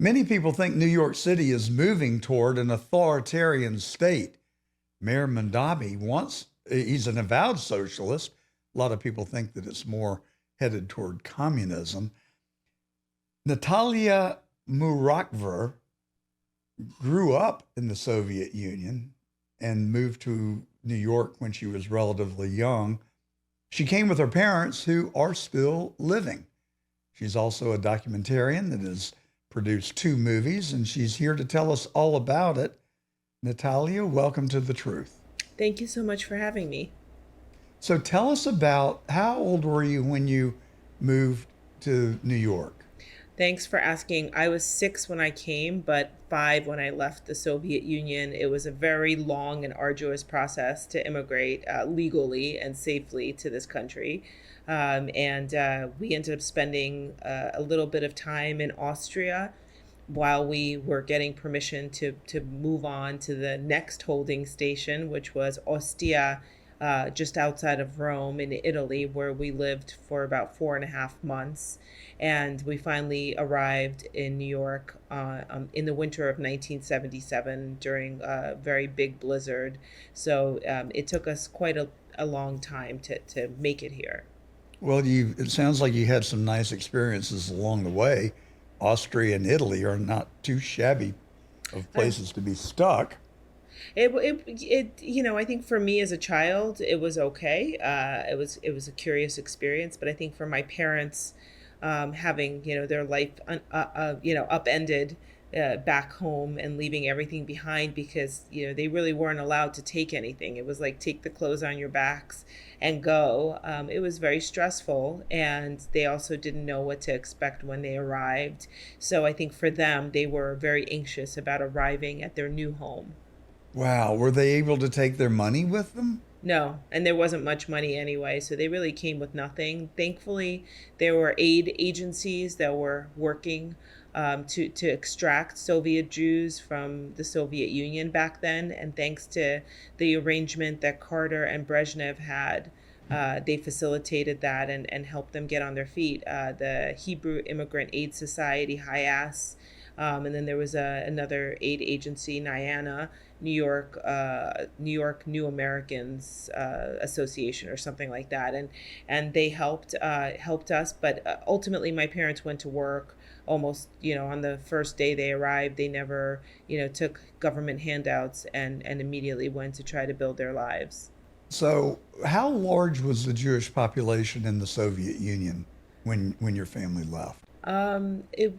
Many people think New York City is moving toward an authoritarian state. Mayor Mamdani he's an avowed socialist. A lot of people think that it's more headed toward communism. Natalya Murakhver grew up in the Soviet Union and moved to New York when she was relatively young. She came with her parents who are still living. She's also a documentarian that has produced two movies, and she's here to tell us all about it. Natalya, welcome to The Truth. Thank you so much for having me. So tell us about how old were you when you moved to New York? Thanks for asking. I was 6 when I came, but 5 when I left the Soviet Union. It was a very long and arduous process to immigrate legally and safely to this country. And we ended up spending a little bit of time in Austria while we were getting permission to move on to the next holding station, which was Ostia, just outside of Rome in Italy, where we lived for about 4.5 months. And we finally arrived in New York in the winter of 1977 during a very big blizzard. So it took us quite a long time to make it here. Well, it sounds like you had some nice experiences along the way. Austria and Italy are not too shabby of Uh, places to be stuck. I think for me as a child, it was okay. It was a curious experience, but I think for my parents, having their life upended back home and leaving everything behind because they really weren't allowed to take anything. It was like take the clothes on your backs and go. It was very stressful, and they also didn't know what to expect when they arrived. So I think for them, they were very anxious about arriving at their new home. Wow, were they able to take their money with them? No, and there wasn't much money anyway, so they really came with nothing. Thankfully, there were aid agencies that were working to extract Soviet Jews from the Soviet Union back then, and thanks to the arrangement that Carter and Brezhnev had, they facilitated that and helped them get on their feet. The Hebrew Immigrant Aid Society, HIAS, and then there was another aid agency, NYANA, New York New Americans Association or something like that, and they helped us. But ultimately, my parents went to work almost on the first day they arrived. They never took government handouts and immediately went to try to build their lives. So, how large was the Jewish population in the Soviet Union when your family left? It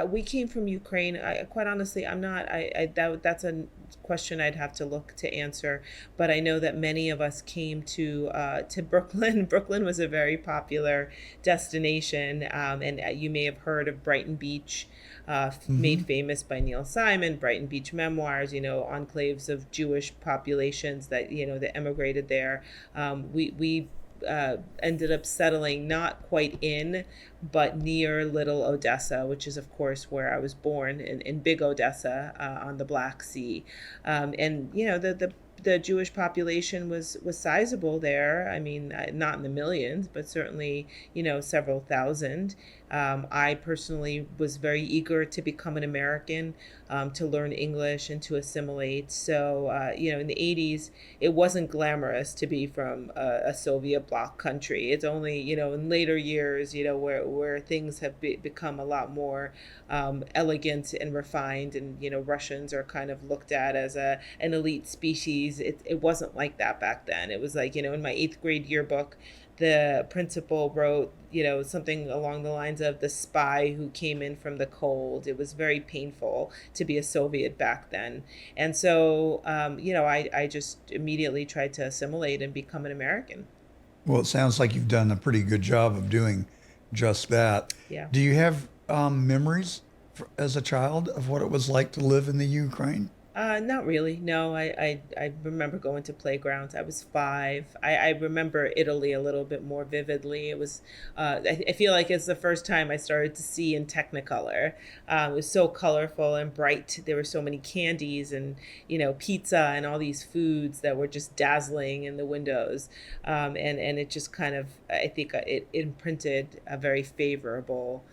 We came from Ukraine. Quite honestly, I'm not. That's a question I'd have to look to answer. But I know that many of us came to Brooklyn. Brooklyn was a very popular destination, and you may have heard of Brighton Beach, Hmm. made famous by Neil Simon. Brighton Beach Memoirs. Enclaves of Jewish populations that emigrated there. We ended up settling not quite in, but near Little Odessa, which is, of course, where I was born in Big Odessa on the Black Sea. And the Jewish population was sizable there. I mean, not in the millions, but certainly, several thousand. I personally was very eager to become an American, to learn English and to assimilate. So, in the 80s, it wasn't glamorous to be from a Soviet bloc country. It's only, in later years, where things have become a lot more elegant and refined, and, Russians are kind of looked at as an elite species. It wasn't like that back then. It was like, in my eighth grade yearbook, the principal wrote, something along the lines of the spy who came in from the cold. It was very painful to be a Soviet back then. And so, I just immediately tried to assimilate and become an American. Well, it sounds like you've done a pretty good job of doing just that. Yeah. Do you have memories as a child of what it was like to live in the Ukraine? Not really. No, I remember going to playgrounds. I was 5. I remember Italy a little bit more vividly. I feel like it's the first time I started to see in Technicolor. It was so colorful and bright. There were so many candies and, pizza and all these foods that were just dazzling in the windows. And it just kind of, I think it imprinted a very favorable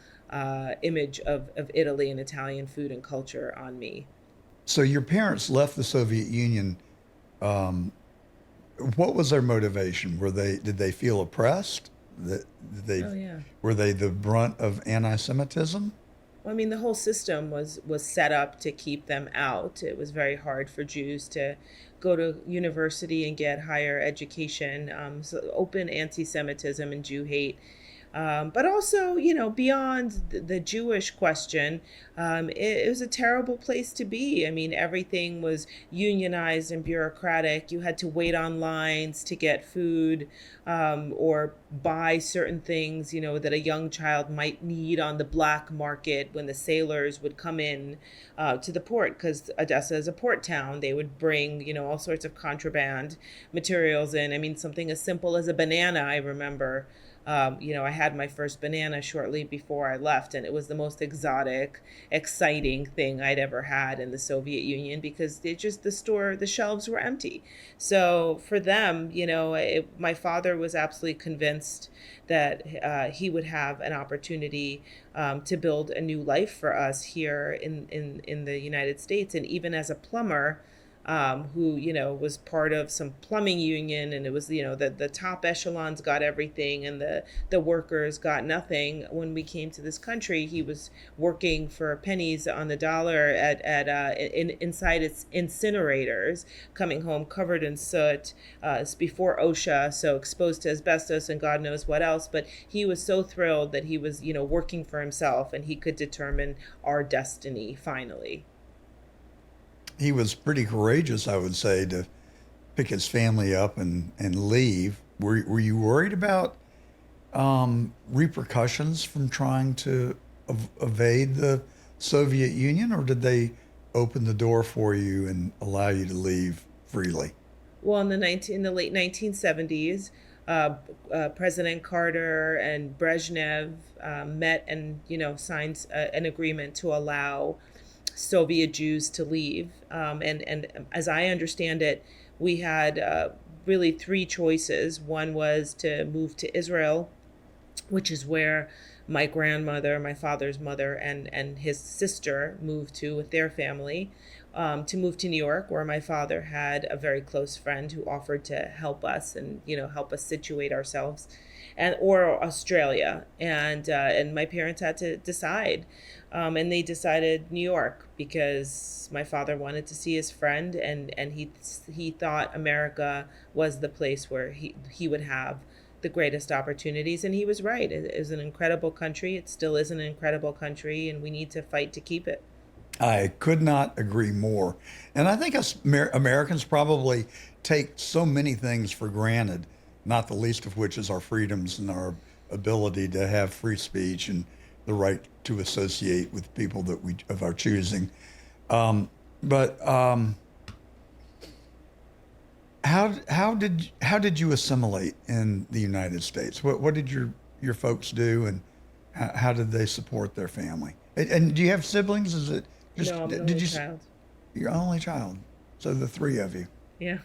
image of Italy and Italian food and culture on me. So your parents left the Soviet Union. Um, what was their motivation? Did they feel oppressed? Did they Oh yeah. were they the brunt of anti-Semitism? Well, I mean, the whole system was set up to keep them out. It was very hard for Jews to go to university and get higher education. So open anti-Semitism and Jew hate. But also, beyond the Jewish question, it was a terrible place to be. I mean, everything was unionized and bureaucratic. You had to wait on lines to get food, or buy certain things, that a young child might need on the black market when the sailors would come in to the port, because Odessa is a port town. They would bring, all sorts of contraband materials in. I mean, something as simple as a banana, I remember. I had my first banana shortly before I left, and it was the most exotic, exciting thing I'd ever had in the Soviet Union, because the shelves were empty. So for them, my father was absolutely convinced that he would have an opportunity to build a new life for us here in the United States. And even as a plumber, who was part of some plumbing union, and it was the top echelons got everything and the workers got nothing. When we came to this country, he was working for pennies on the dollar inside its incinerators, coming home covered in soot. It's before OSHA, so exposed to asbestos and God knows what else. But he was so thrilled that he was working for himself, and he could determine our destiny finally. He was pretty courageous, I would say, to pick his family up and leave. Were you worried about repercussions from trying to evade the Soviet Union, or did they open the door for you and allow you to leave freely? Well, in the late 1970s, President Carter and Brezhnev met and signed an agreement to allow Soviet Jews to leave. And as I understand it, we had really three choices. One was to move to Israel, which is where my grandmother, my father's mother, and his sister moved to with their family. To move to New York, where my father had a very close friend who offered to help us and help us situate ourselves, and or Australia. And my parents had to decide, and they decided New York because my father wanted to see his friend, and he thought America was the place where he would have the greatest opportunities. And he was right. It is an incredible country. It still is an incredible country, and we need to fight to keep it. I could not agree more. And I think us Americans probably take so many things for granted, not the least of which is our freedoms and our ability to have free speech and the right to associate with people that we of our choosing. But how did you assimilate in the United States? What did your folks do, and how did they support their family? And do you have siblings? Is it just No, I'm the did only you child. You're only child, so the three of you. Yeah.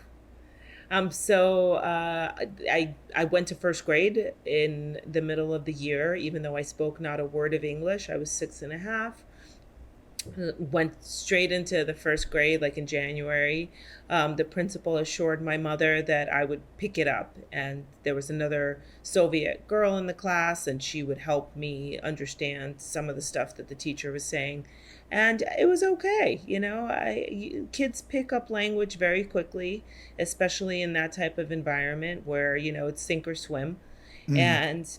So I went to first grade in the middle of the year, even though I spoke not a word of English. I was 6 and a half. Went straight into the first grade, like in January. The principal assured my mother that I would pick it up, and there was another Soviet girl in the class, and she would help me understand some of the stuff that the teacher was saying. And it was okay. Kids pick up language very quickly, especially in that type of environment where it's sink or swim. Mm. And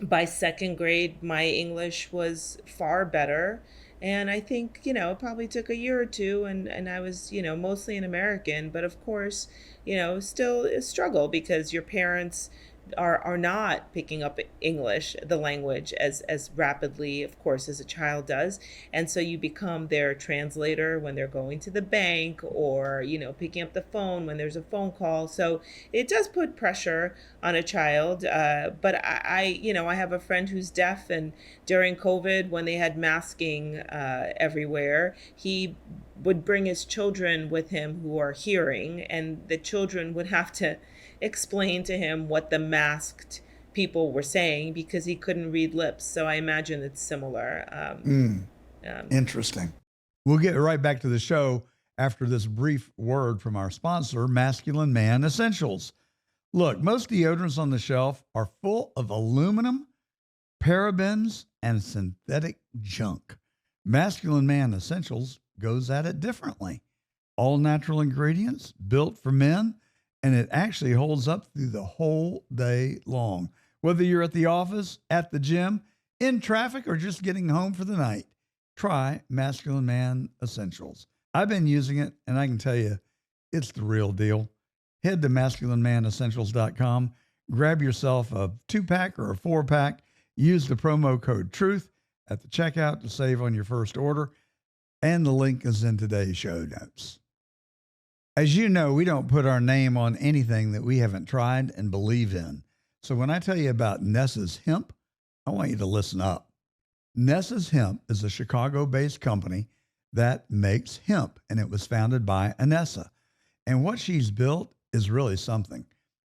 by second grade, my English was far better. And I think, it probably took a year or two, and I was, mostly an American, but of course, still a struggle because your parents are not picking up English, the language, as rapidly, of course, as a child does. And so you become their translator when they're going to the bank, or, picking up the phone when there's a phone call. So it does put pressure on a child. But I have a friend who's deaf, and during COVID, when they had masking everywhere, he would bring his children with him who are hearing, and the children would have to explain to him what the masked people were saying because he couldn't read lips. So I imagine it's similar. Interesting. We'll get right back to the show after this brief word from our sponsor, Masculine Man Essentials. Look, most deodorants on the shelf are full of aluminum, parabens, and synthetic junk. Masculine Man Essentials goes at it differently. All natural ingredients, built for men, and it actually holds up through the whole day long. Whether you're at the office, at the gym, in traffic, or just getting home for the night, try Masculine Man Essentials. I've been using it, and I can tell you, it's the real deal. Head to masculinemanessentials.com, grab yourself a 2-pack or a 4-pack, use the promo code TRUTH at the checkout to save on your first order, and the link is in today's show notes. As you know, we don't put our name on anything that we haven't tried and believe in. So when I tell you about Nessa's Hemp, I want you to listen up. Nessa's Hemp is a Chicago-based company that makes hemp, and it was founded by Anessa. And what she's built is really something.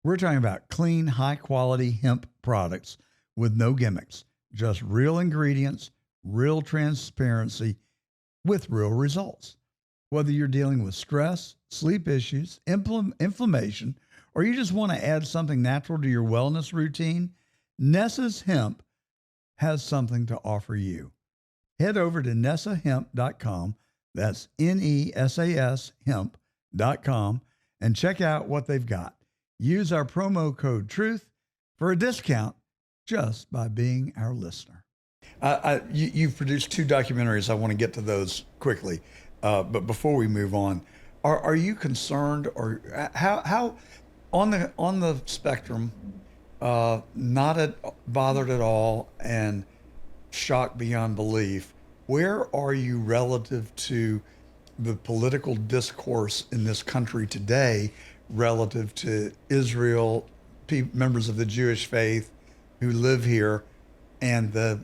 We're talking about clean, high-quality hemp products with no gimmicks, just real ingredients, real transparency, with real results. Whether you're dealing with stress, sleep issues, inflammation, or you just want to add something natural to your wellness routine, Nessa's Hemp has something to offer you. Head over to nessahemp.com, that's NESAS hemp.com, and check out what they've got. Use our promo code TRUTH for a discount just by being our listener. You've produced 2 documentaries. I want to get to those quickly. But before we move on, are you concerned, or how on the spectrum, not bothered at all and shocked beyond belief, where are you relative to the political discourse in this country today relative to Israel, members of the Jewish faith who live here, and the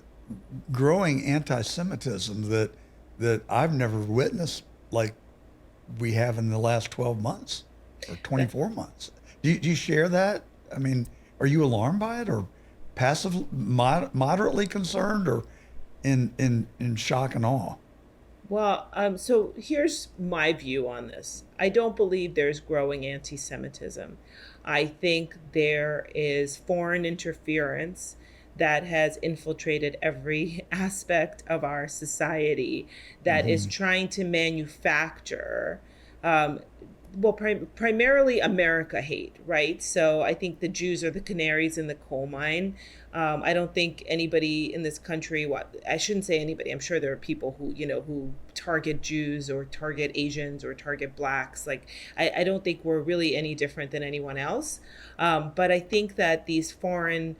growing anti-Semitism that I've never witnessed like we have in the last 12 months or 24 months? Do you share that? I mean, are you alarmed by it, or passive, moderately concerned, or in shock and awe? Well, so here's my view on this. I don't believe there's growing anti-Semitism. I think there is foreign interference that has infiltrated every aspect of our society that is trying to manufacture, primarily America hate, right? So I think the Jews are the canaries in the coal mine. I don't think anybody in this country, I shouldn't say anybody, I'm sure there are people who target Jews or target Asians or target blacks. Like, I don't think we're really any different than anyone else. But I think that these foreign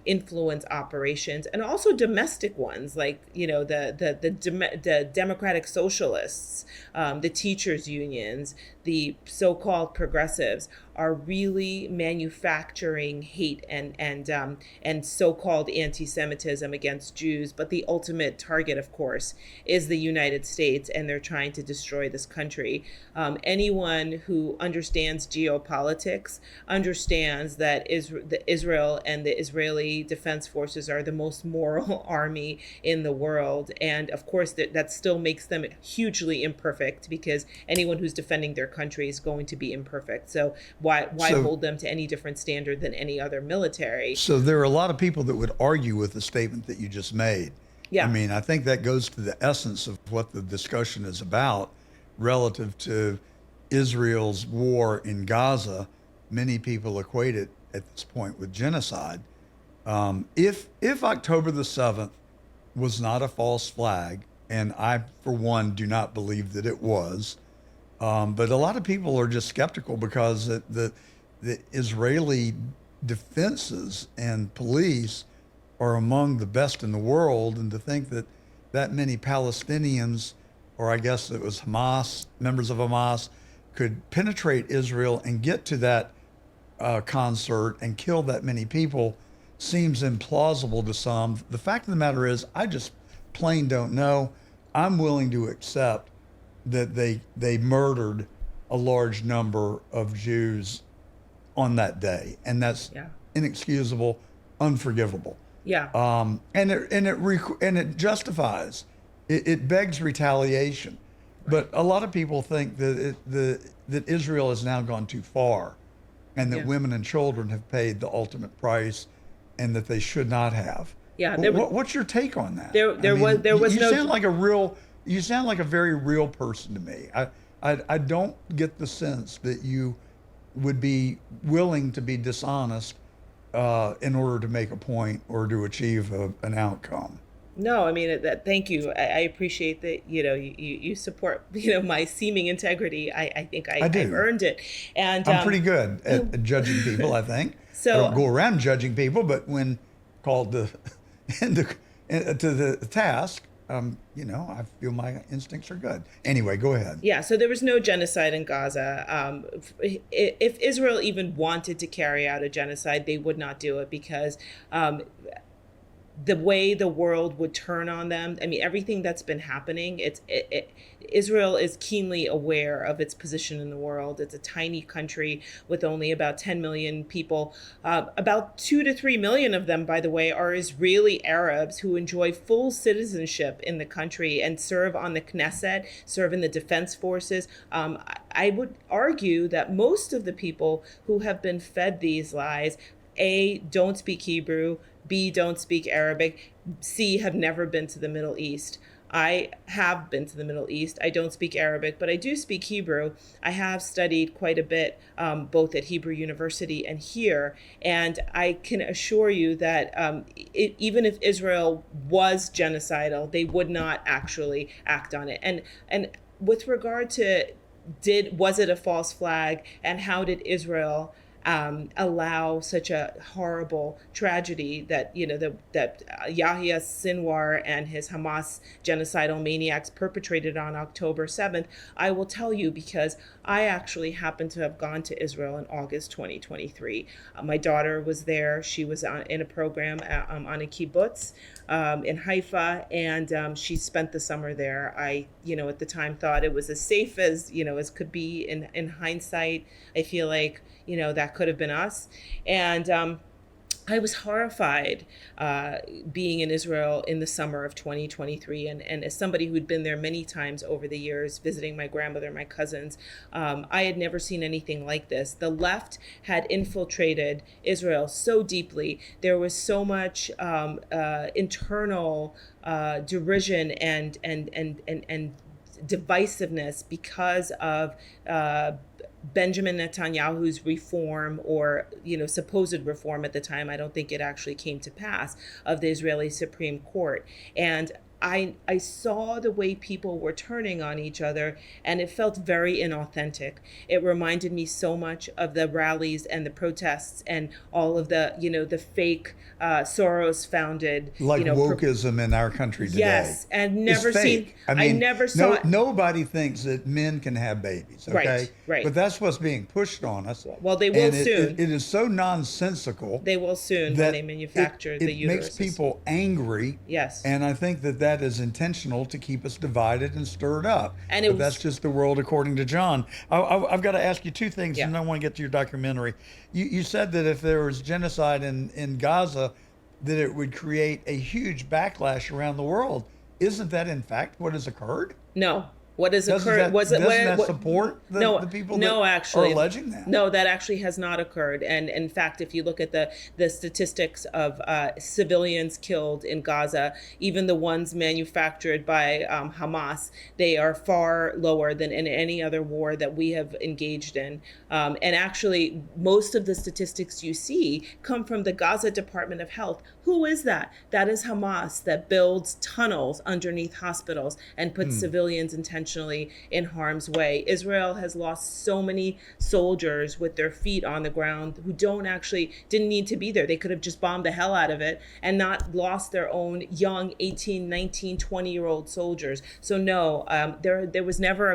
influence operations, and also domestic ones, like, the democratic socialists, the teachers unions, the so-called progressives, are really manufacturing hate and so-called anti-Semitism against Jews. But the ultimate target, of course, is the United States, and they're trying to destroy this country. Anyone who understands geopolitics understands that Israel and the Israeli Defense Forces are the most moral army in the world. And of course, that still makes them hugely imperfect, because anyone who's defending their country is going to be imperfect. So why hold them to any different standard than any other military? So there are a lot of people that would argue with the statement that you just made. Yeah. I mean, I think that goes to the essence of what the discussion is about relative to Israel's war in Gaza. Many people equate it at this point with genocide. If October the 7th was not a false flag, and I, for one, do not believe that it was, but a lot of people are just skeptical because the Israeli defenses and police are among the best in the world, and to think that many Palestinians, or I guess it was Hamas, members of Hamas, could penetrate Israel and get to that concert and kill that many people seems implausible to some. The fact of the matter is, I just plain don't know. I'm willing to accept that they murdered a large number of Jews on that day, and that's inexcusable. unforgivable. Yeah. And it justifies, it begs retaliation. But a lot of people think that Israel has now gone too far, and that Yeah. women and children have paid the ultimate price, and that they should not have. Yeah. What's your take on that? There was you no. sound like you sound like a very real person to me. I don't get the sense that you would be willing to be dishonest in order to make a point or to achieve an outcome. No, I mean thank you. I appreciate that. You support my seeming integrity. I think I do. I've earned it, and I'm pretty good at judging people, I think. So I don't go around judging people, but when called to the task, I feel my instincts are good. Anyway, go ahead. Yeah, so there was no genocide in Gaza. If Israel even wanted to carry out a genocide, they would not do it because the way the world would turn on them. I mean, everything that's been happening, Israel is keenly aware of its position in the world. It's a tiny country with only about 10 million people. About 2 to 3 million of them, by the way, are Israeli Arabs who enjoy full citizenship in the country and serve on the Knesset, serve in the defense forces. I would argue that most of the people who have been fed these lies, A, don't speak Hebrew, B, don't speak Arabic, C, have never been to the Middle East. I have been to the Middle East. I don't speak Arabic, but I do speak Hebrew. I have studied quite a bit, both at Hebrew University and here. And I can assure you that even if Israel was genocidal, they would not actually act on it. And with regard to was it a false flag, and how did Israel allow such a horrible tragedy that Yahya Sinwar and his Hamas genocidal maniacs perpetrated on October 7th? I will tell you because I actually happened to have gone to Israel in August 2023. My daughter was there. She was in a program on a kibbutz in Haifa, and she spent the summer there. I, at the time thought it was as safe as could be. In hindsight, I feel like that could have been us. And I was horrified being in Israel in the summer of 2023. And as somebody who'd been there many times over the years, visiting my grandmother, my cousins, I had never seen anything like this. The left had infiltrated Israel so deeply. There was so much internal derision and divisiveness because of Benjamin Netanyahu's reform, or supposed reform at the time. I don't think it actually came to pass, of the Israeli Supreme Court. And I saw the way people were turning on each other, and it felt very inauthentic. It reminded me so much of the rallies and the protests and all of the fake Soros-founded wokeism in our country today. Yes, and never seen. I never saw it. Nobody thinks that men can have babies. Okay, right. But that's what's being pushed on us. Well, they will soon. It is so nonsensical. They will soon when they manufacture the uteruses. It makes people angry. Yes, and I think that is intentional to keep us divided and stirred up. And that's just the world according to John. I've got to ask you two things, and I want to get to your documentary. You said that if there was genocide in Gaza, that it would create a huge backlash around the world. Isn't that in fact what has occurred? No. What has occurred? Doesn't that support the people that are alleging that? No, that actually has not occurred. And in fact, if you look at the statistics of civilians killed in Gaza, even the ones manufactured by Hamas, they are far lower than in any other war that we have engaged in. And actually, most of the statistics you see come from the Gaza Department of Health. Who is that? That is Hamas, that builds tunnels underneath hospitals and puts civilians intentionally in harm's way. Israel has lost so many soldiers with their feet on the ground who didn't need to be there. They could have just bombed the hell out of it and not lost their own young 18, 19, 20-year-old soldiers. So no, there was never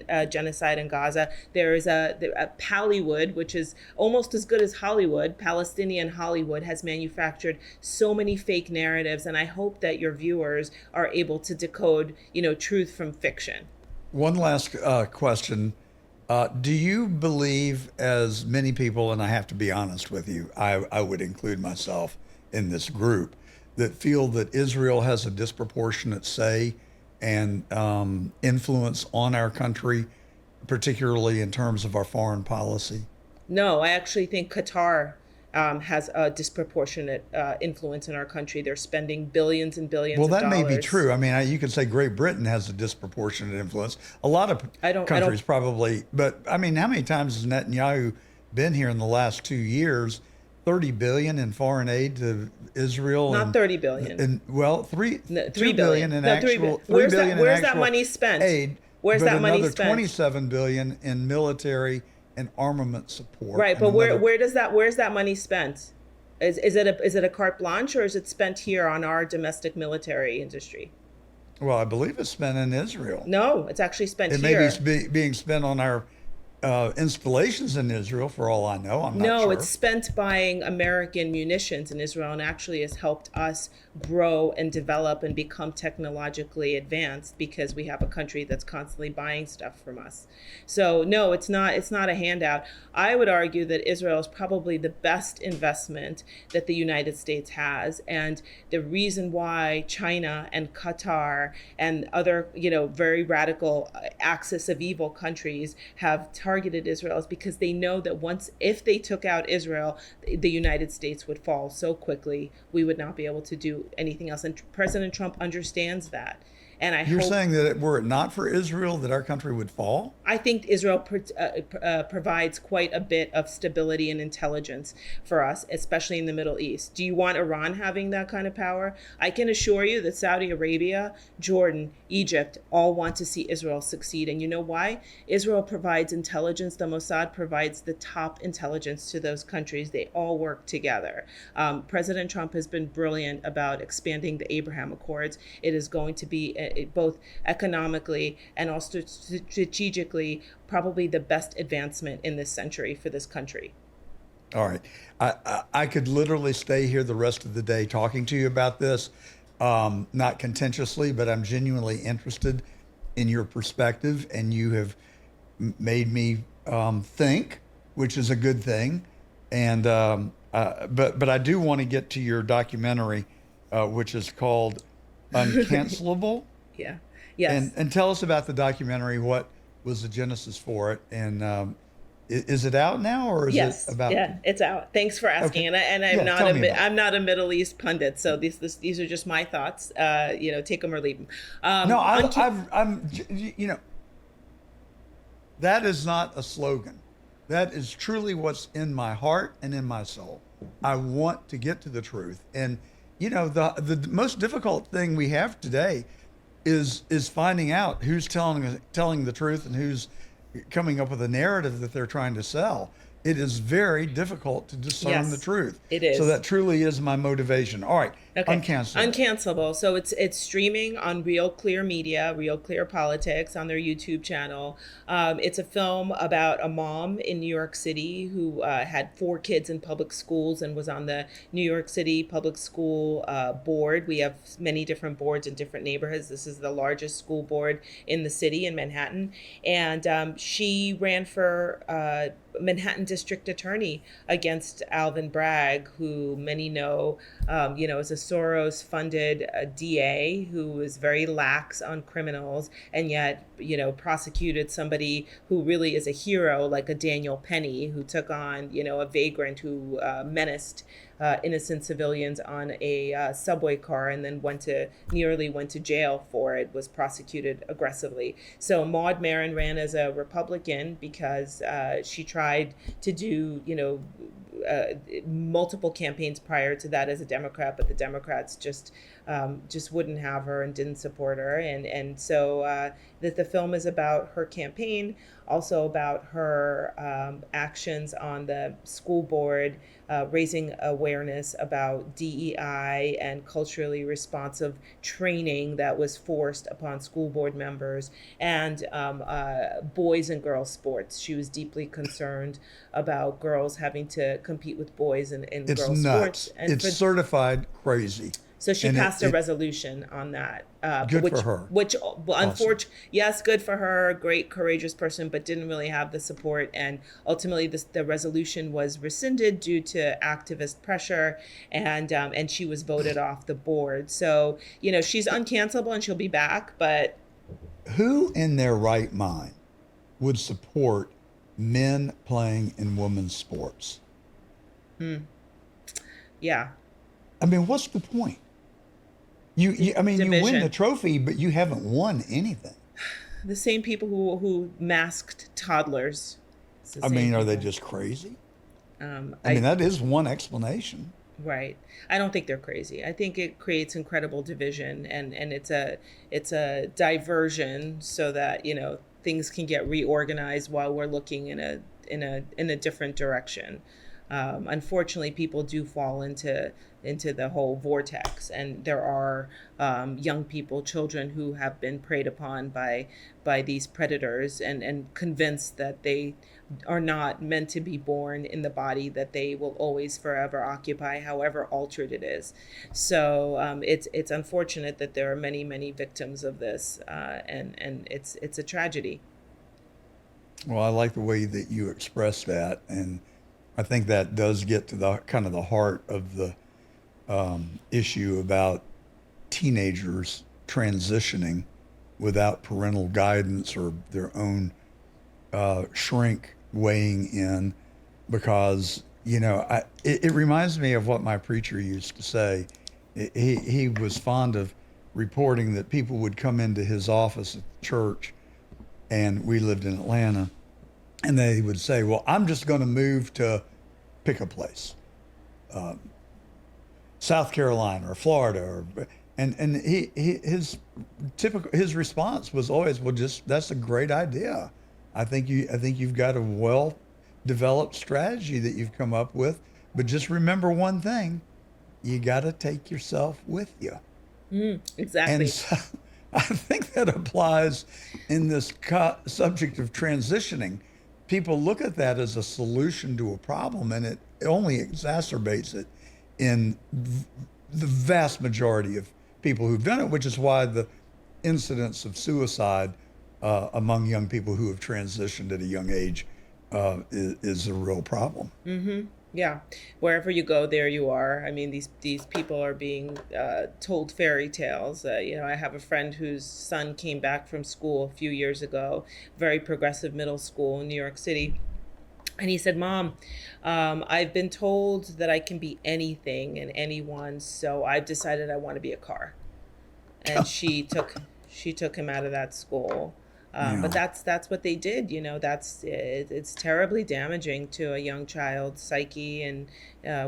a genocide in Gaza. There is a Pallywood, which is almost as good as Hollywood. Palestinian Hollywood has manufactured so many fake narratives, and I hope that your viewers are able to decode, truth from fiction. One last question. Do you believe, as many people, and I have to be honest with you, I would include myself, in this group that feel that Israel has a disproportionate say and influence on our country, particularly in terms of our foreign policy? No, I actually think Qatar has a disproportionate influence in our country. They're spending billions and billions Well, of that may be dollars. true. I mean, you could say Great Britain has a disproportionate influence. A lot of I don't, countries probably, but I mean, how many times has Netanyahu been here in the last 2 years? 30 billion in foreign aid to Israel not 30 billion. and well, three, No, 2 3 billion billion. in No, 3 actual, billion. 3 Where's billion that in where's that actual money spent? aid, Where's but that money another spent? 27 billion in military and armament support. Right, And but another, where's that money spent? Is it a carte blanche, or is it spent here on our domestic military industry? well, I believe it's spent in Israel. No, it's actually spent It may here. be being spent on our installations in Israel, for all I know. I'm not No, sure. it's spent buying American munitions in Israel, and actually has helped us grow and develop and become technologically advanced because we have a country that's constantly buying stuff from us. So no, it's not a handout. I would argue that Israel is probably the best investment that the United States has, and the reason why China and Qatar and other, very radical axis of evil countries have targeted Israel is because they know that if they took out Israel, the United States would fall so quickly, we would not be able to do anything else. And President Trump understands that. And You're saying that were it not for Israel, that our country would fall? I think Israel provides quite a bit of stability and intelligence for us, especially in the Middle East. Do you want Iran having that kind of power? I can assure you that Saudi Arabia, Jordan, Egypt all want to see Israel succeed. And you know why? Israel provides intelligence. The Mossad provides the top intelligence to those countries. They all work together. President Trump has been brilliant about expanding the Abraham Accords. It is going to be both economically and also strategically probably the best advancement in this century for this country. All right. I could literally stay here the rest of the day talking to you about this, not contentiously, but I'm genuinely interested in your perspective, and you have made me think, which is a good thing. And but I do want to get to your documentary, which is called Uncancellable. Yeah. Yes. And tell us about the documentary. What was the genesis for it? And is it out now, or is Yes. it about? Yeah, it's out. Thanks for asking. Okay. And I'm not a Middle East pundit, so these are just my thoughts. Take them or leave them. No, I'm. That is not a slogan. That is truly what's in my heart and in my soul. I want to get to the truth, and the most difficult thing we have today is finding out who's telling the truth and who's coming up with a narrative that they're trying to sell. It is very difficult to discern Yes, the truth. it is. So that truly is my motivation. All right. Okay. Uncancelable. Uncancelable. So it's streaming on Real Clear Media, Real Clear Politics on their YouTube channel. It's a film about a mom in New York City who had 4 kids in public schools and was on the New York City Public School Board. We have many different boards in different neighborhoods. This is the largest school board in the city in Manhattan. And she ran for Manhattan District Attorney against Alvin Bragg, who many know, is a Soros-funded DA who was very lax on criminals, and yet, prosecuted somebody who really is a hero, like a Daniel Penny, who took on, a vagrant who menaced innocent civilians on a subway car and then nearly went to jail for it, was prosecuted aggressively. So Maud Marin ran as a Republican because she tried to do, multiple campaigns prior to that as a Democrat, but the Democrats just wouldn't have her and didn't support her. And so the film is about her campaign, also about her actions on the school board, raising awareness about DEI and culturally responsive training that was forced upon school board members, and boys and girls sports. She was deeply concerned about girls having to compete with boys in It's girls nuts. sports. And it's certified crazy. So she And passed a resolution on that, good which for her. which Awesome. unfortunately, yes, good for her, great courageous person, but didn't really have the support. And ultimately, the resolution was rescinded due to activist pressure, and she was voted off the board. So she's uncancelable and she'll be back, but Who in their right mind would support men playing in women's sports? yeah, I mean, what's the point? I mean, you win the division. trophy, but you haven't won anything. The same people who masked toddlers. It's the I same mean, are they people. just crazy? I mean, I that is one explanation. Right. I don't think they're crazy. I think it creates incredible division, and it's a diversion so that, things can get reorganized while we're looking in a different direction. Unfortunately, people do fall into the whole vortex, and there are young people, children who have been preyed upon by these predators, and convinced that they are not meant to be born in the body that they will always forever occupy, however altered it is. So it's unfortunate that there are many victims of this, and it's a tragedy. Well, I like the way that you express that, and I think that does get to the kind of the heart of the issue about teenagers transitioning without parental guidance or their own shrink weighing in, because it reminds me of what my preacher used to say. He was fond of reporting that people would come into his office at the church, and we lived in Atlanta, and they would say, "Well, I'm just going to move to pick a place, South Carolina or Florida," and his response was always, "Well, just that's a great idea. I think you've got a well developed strategy that you've come up with, but just remember one thing: you got to take yourself with you." And Exactly. so I think that applies in this subject of transitioning. People look at that as a solution to a problem, and it only exacerbates it in the vast majority of people who've done it, which is why the incidence of suicide among young people who have transitioned at a young age is a real problem. Yeah, wherever you go, there you are. I mean, these people are being told fairy tales. I have a friend whose son came back from school a few years ago, very progressive middle school in New York City. And he said, "Mom, I've been told that I can be anything and anyone, so I've decided I want to be a car." And she took him out of that school. But Yeah. that's what they did. That's it, it's terribly damaging to a young child's psyche, and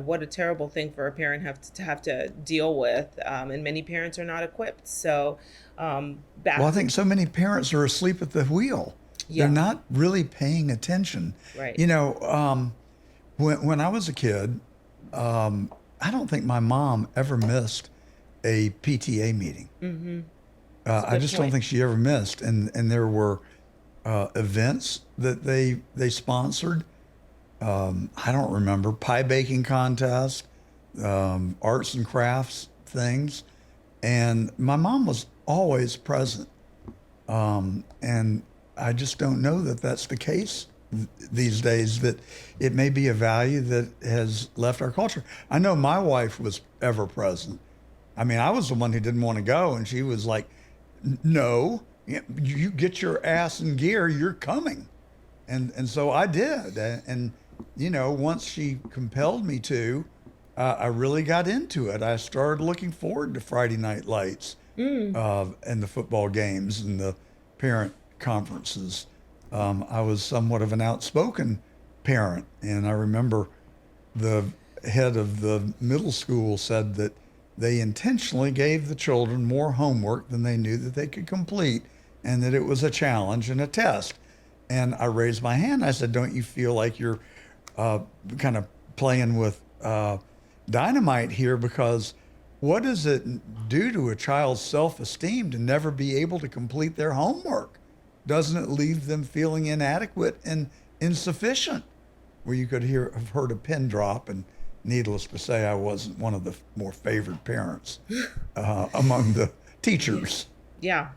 what a terrible thing for a parent have to deal with. And many parents are not equipped. So Well, I back to think so many parents are asleep at the wheel. They're yeah, not really paying attention. right. When I was a kid, I don't think my mom ever missed a PTA meeting. That's a I good just don't point. think she ever missed. And there were events that they sponsored. I don't remember, pie baking contest, arts and crafts things, and my mom was always present. And I just don't know that that's the case these days. That it may be a value that has left our culture. I know my wife was ever present. I mean, I was the one who didn't want to go, and she was like, "No, you get your ass in gear. You're coming." And so I did. And once she compelled me to, I really got into it. I started looking forward to Friday night lights, and the football games and the parent conferences. I was somewhat of an outspoken parent, and I remember the head of the middle school said that they intentionally gave the children more homework than they knew that they could complete, and that it was a challenge and a test. And I raised my hand. I said, "Don't you feel like you're kind of playing with dynamite here? Because what does it do to a child's self-esteem to never be able to complete their homework? Doesn't it leave them feeling inadequate and insufficient?" Where you could have heard a pin drop, and needless to say, I wasn't one of the more favored parents among the teachers. Yeah.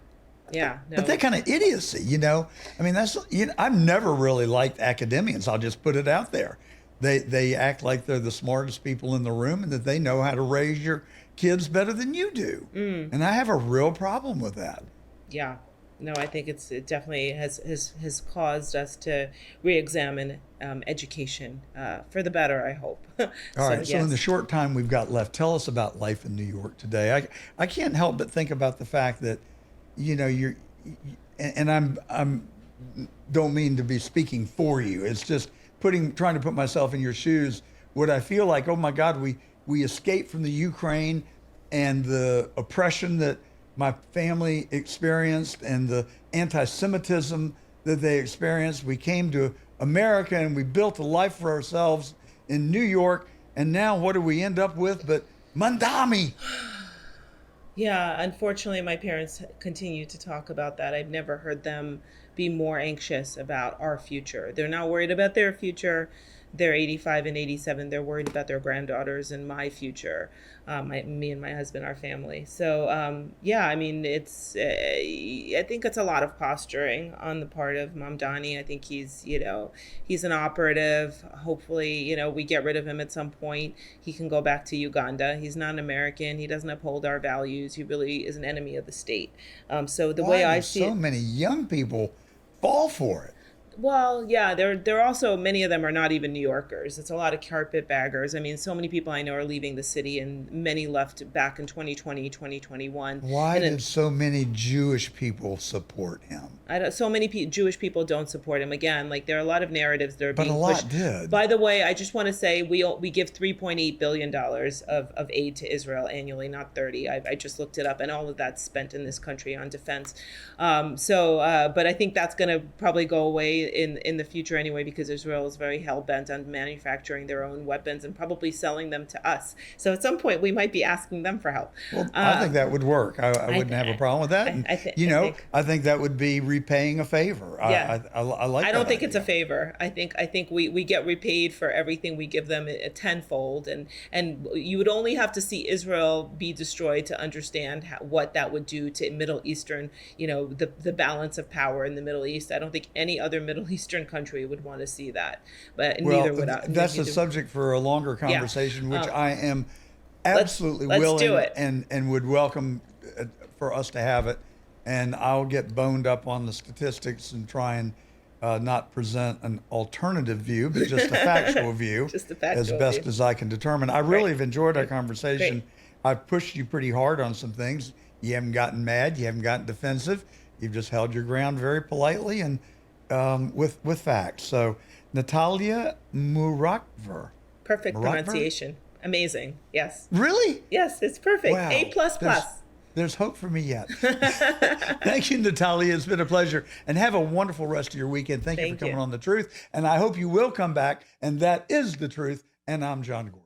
Yeah. No. But that kind of idiocy, I mean, I've never really liked academians. I'll just put it out there. They act like they're the smartest people in the room and that they know how to raise your kids better than you do. And I have a real problem with that. Yeah. No, I think it definitely has caused us to re-examine education for the better, I hope. All right. So in the short time we've got left, tell us about life in New York today. I can't help but think about the fact that, and I'm don't mean to be speaking for you. It's just trying to put myself in your shoes. Would I feel like, oh my God, we escaped from the Ukraine and the oppression that my family experienced and the anti-Semitism that they experienced. We came to America and we built a life for ourselves in New York. And now what do we end up with but Mamdani? Yeah, unfortunately, my parents continue to talk about that. I've never heard them be more anxious about our future. They're not worried about their future. They're 85 and 87. They're worried about their granddaughters and my future, me and my husband, our family. So, yeah, I mean, I think it's a lot of posturing on the part of Mamdani. I think he's an operative. Hopefully, we get rid of him at some point. He can go back to Uganda. He's not an American. He doesn't uphold our values. He really is an enemy of the state. So the way I see so many young people fall for it. Well, yeah, there are also, many of them are not even New Yorkers. It's a lot of carpetbaggers. I mean, so many people I know are leaving the city, and many left back in 2020, 2021. Why did so many Jewish people support him? So many Jewish people don't support him. Again, like, there are a lot of narratives that are being pushed. But a lot did. By the way, I just want to say we give $3.8 billion of aid to Israel annually, not 30. I just looked it up, and all of that's spent in this country on defense. But I think that's going to probably go away in the future anyway, because Israel is very hell-bent on manufacturing their own weapons and probably selling them to us. So at some point we might be asking them for help. Well, I think that would work. I wouldn't have a problem with that. And, I think that would be repaying a favor. Yeah. I like that. I don't think idea. it's a favor. I think we get repaid for everything we give them tenfold, and you would only have to see Israel be destroyed to understand what that would do to Middle Eastern, the balance of power in the Middle East. I don't think any other Middle Eastern country would want to see that, but neither would I. That's a subject for a longer conversation, which I am absolutely let's willing do it. and would welcome for us to have it. And I'll get boned up on the statistics and try and not present an alternative view, but just a factual view, as best as I can determine. I really have enjoyed our conversation. Great. I've pushed you pretty hard on some things. You haven't gotten mad. You haven't gotten defensive. You've just held your ground very politely and with facts. So, Natalya Murakhver. Perfect pronunciation. Amazing. Yes. Really? Yes, it's perfect. Wow. A++. There's hope for me yet. Thank you, Natalya. It's been a pleasure. And have a wonderful rest of your weekend. Thank you for coming on The Truth. And I hope you will come back. And that is The Truth. And I'm John Gordon.